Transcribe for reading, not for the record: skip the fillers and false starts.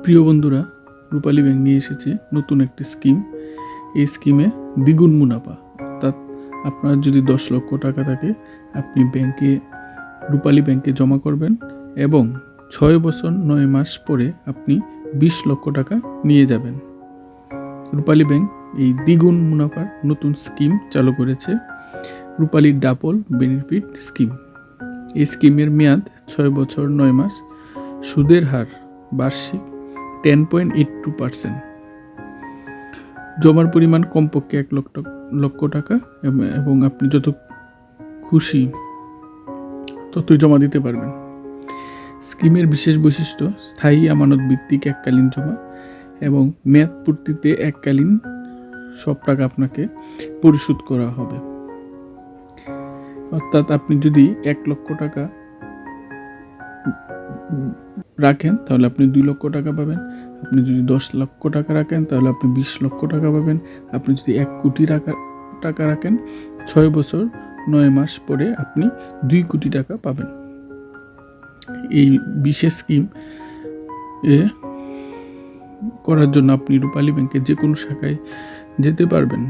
প্রিয় বন্ধুরা, রূপালী ব্যাংক নিয়ে এসেছে নতুন একটি স্কিম। এই স্কিমে দ্বিগুণ মুনাফা, অর্থাৎ আপনার যদি 10 লক্ষ টাকা থাকে, আপনি রূপালী ব্যাংকে জমা করবেন এবং 6 বছর 9 মাস পরে আপনি 20 লক্ষ টাকা নিয়ে যাবেন। রূপালী ব্যাংক এই দ্বিগুণ মুনাফার নতুন স্কিম চালু করেছে, রূপালী ডাবল বেনিফিট স্কিম। এই স্কিমের মেয়াদ 6 বছর 9 মাস, সুদের হার বার্ষিক 10.82%, জমার পরিমাণ কমপক্ষে 1 লক্ষ টাকা এবং আপনি যত খুশি ততই জমা দিতে পারবেন। স্কিমের বিশেষ বৈশিষ্ট্য: স্থায়ী আমানত ভিত্তিক এককালীন জমা এবং মেয়াদ পূর্তিতে এককালীন সব টাকা আপনাকে পরিশোধ করা হবে। অর্থাৎ আপনি যদি 1 লক্ষ টাকা রাখেন তাহলে আপনি 2 লক্ষ টাকা পাবেন। আপনি যদি 10 লক্ষ টাকা রাখেন তাহলে আপনি 20 লক্ষ টাকা পাবেন। আপনি যদি 1 কোটি টাকা রাখেন, 6 বছর 9 মাস পরে আপনি 2 কোটি টাকা পাবেন। এই বিশেষ স্কিম করার জন্য আপনি রূপালী ব্যাংকের যে কোনো শাখায় যেতে পারবেন।